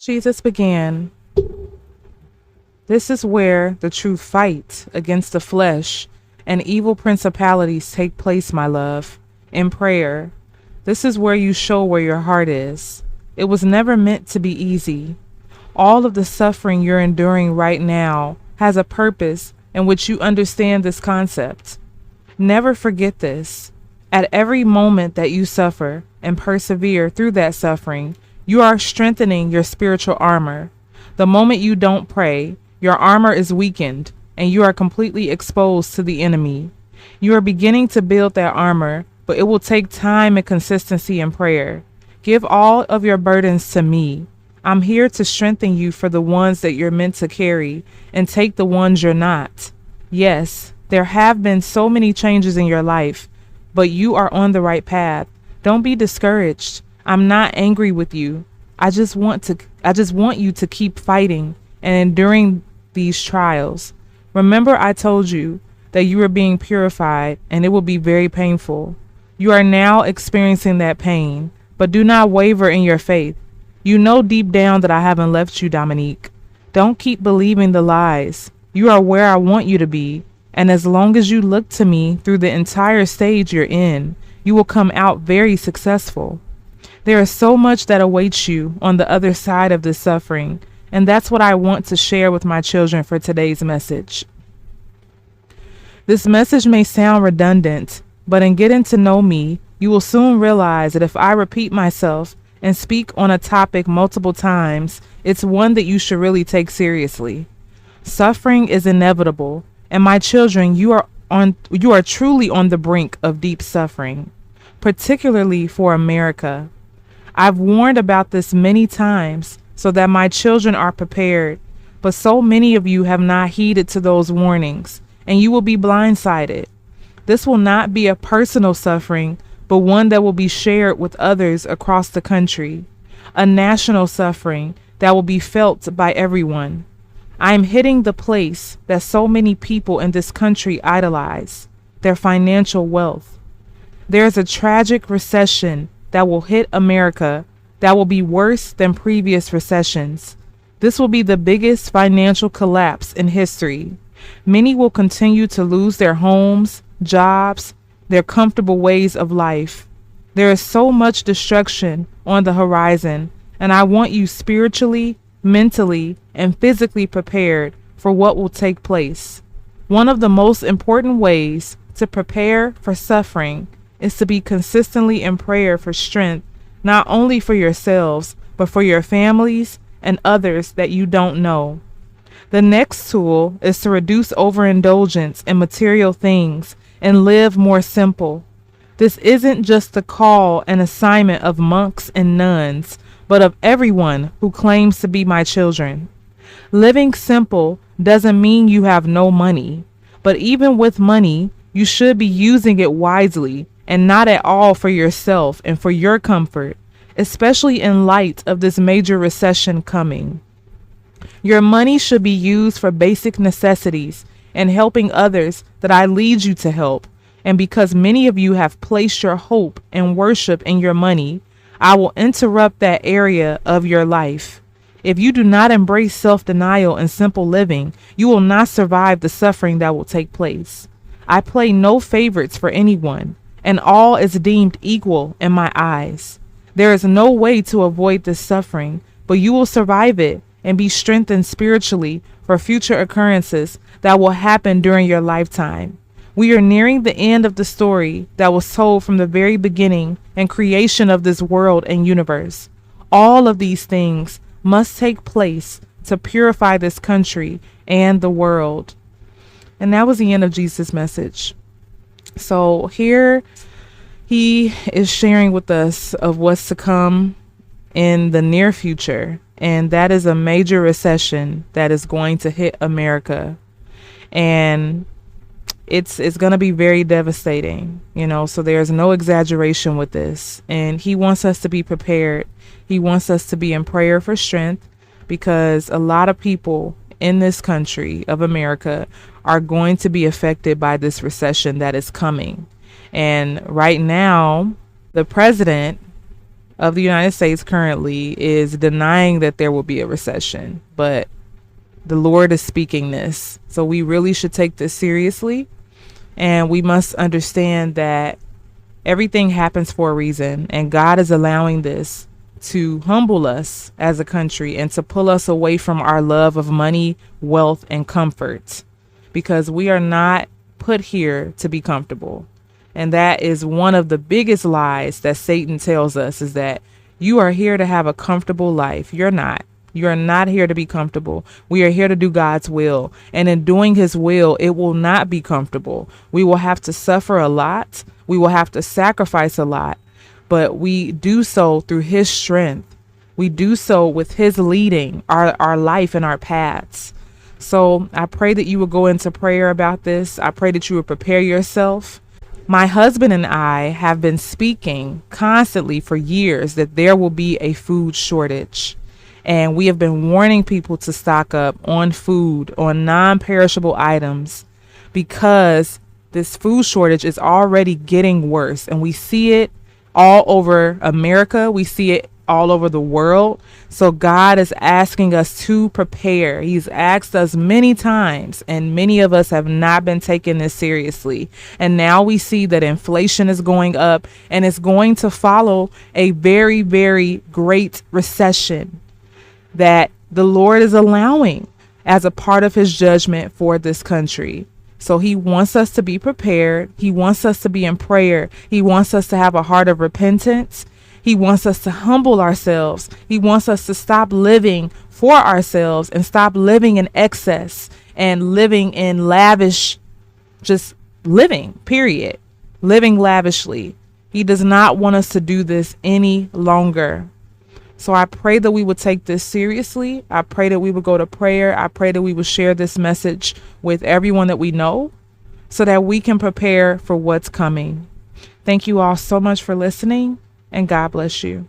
Jesus began, "This is where the true fight against the flesh and evil principalities take place, my love, in prayer. This is where you show where your heart is. It was never meant to be easy. All of the suffering you're enduring right now has a purpose in which you understand this concept. Never forget this. At every moment that you suffer and persevere through that suffering, you are strengthening your spiritual armor. The moment you don't pray, your armor is weakened and you are completely exposed to the enemy. You are beginning to build that armor, but it will take time and consistency in prayer. Give all of your burdens to me. I'm here to strengthen you for the ones that you're meant to carry and take the ones you're not. Yes, there have been so many changes in your life, but you are on the right path. Don't be discouraged. I'm not angry with you. I just want you to keep fighting and enduring these trials. Remember, I told you that you were being purified and it will be very painful. You are now experiencing that pain, but do not waver in your faith. You know deep down that I haven't left you, Dominique. Don't keep believing the lies. You are where I want you to be, and as long as you look to me through the entire stage you're in, you will come out very successful. There is so much that awaits you on the other side of this suffering, and that's what I want to share with my children for today's message. This message may sound redundant, but in getting to know me, you will soon realize that if I repeat myself and speak on a topic multiple times, it's one that you should really take seriously. Suffering is inevitable, and my children, you are truly on the brink of deep suffering, particularly for America. I've warned about this many times so that my children are prepared, but so many of you have not heeded to those warnings, and you will be blindsided. This will not be a personal suffering, but one that will be shared with others across the country, a national suffering that will be felt by everyone. I am hitting the place that so many people in this country idolize, their financial wealth. There is a tragic recession that will hit America that will be worse than previous recessions. This will be the biggest financial collapse in history. Many will continue to lose their homes, jobs, their comfortable ways of life. There is so much destruction on the horizon, and I want you spiritually, mentally, and physically prepared for what will take place. One of the most important ways to prepare for suffering is to be consistently in prayer for strength, not only for yourselves, but for your families and others that you don't know. The next tool is to reduce overindulgence in material things and live more simple. This isn't just the call and assignment of monks and nuns, but of everyone who claims to be my children. Living simple doesn't mean you have no money, but even with money, you should be using it wisely and not at all for yourself and for your comfort, especially in light of this major recession coming. Your money should be used for basic necessities and helping others that I lead you to help. And because many of you have placed your hope and worship in your money, I will interrupt that area of your life. If you do not embrace self-denial and simple living, you will not survive the suffering that will take place. I play no favorites for anyone, and all is deemed equal in my eyes. There is no way to avoid this suffering, but you will survive it and be strengthened spiritually for future occurrences that will happen during your lifetime. We are nearing the end of the story that was told from the very beginning and creation of this world and universe. All of these things must take place to purify this country and the world. And that was the end of Jesus' message. So here he is sharing with us of what's to come in the near future. And that is a major recession that is going to hit America. And it's going to be very devastating, so there's no exaggeration with this. And he wants us to be prepared. He wants us to be in prayer for strength, because a lot of people in this country of America are going to be affected by this recession that is coming. And right now, the president of the United States currently is denying that there will be a recession, but the Lord is speaking this. So we really should take this seriously, and we must understand that everything happens for a reason, and God is allowing this to humble us as a country and to pull us away from our love of money, wealth, and comfort, because we are not put here to be comfortable. And that is one of the biggest lies that Satan tells us, is that you are here to have a comfortable life. You're not. You are not here to be comfortable. We are here to do God's will. And in doing his will, it will not be comfortable. We will have to suffer a lot. We will have to sacrifice a lot. But we do so through his strength. We do so with his leading our life and our paths. So I pray that you will go into prayer about this. I pray that you will prepare yourself. My husband and I have been speaking constantly for years that there will be a food shortage. And we have been warning people to stock up on food, on non-perishable items, because this food shortage is already getting worse. And we see it all over America. We see it all over the world. So God is asking us to prepare. He's asked us many times, and many of us have not been taking this seriously. And now we see that inflation is going up, and it's going to follow a very, very great recession that the Lord is allowing as a part of his judgment for this country. So he wants us to be prepared. He wants us to be in prayer. He wants us to have a heart of repentance. He wants us to humble ourselves. He wants us to stop living for ourselves and stop living in excess and living in lavish, just living, period. Living lavishly. He does not want us to do this any longer. So I pray that we would take this seriously. I pray that we would go to prayer. I pray that we would share this message with everyone that we know so that we can prepare for what's coming. Thank you all so much for listening, and God bless you.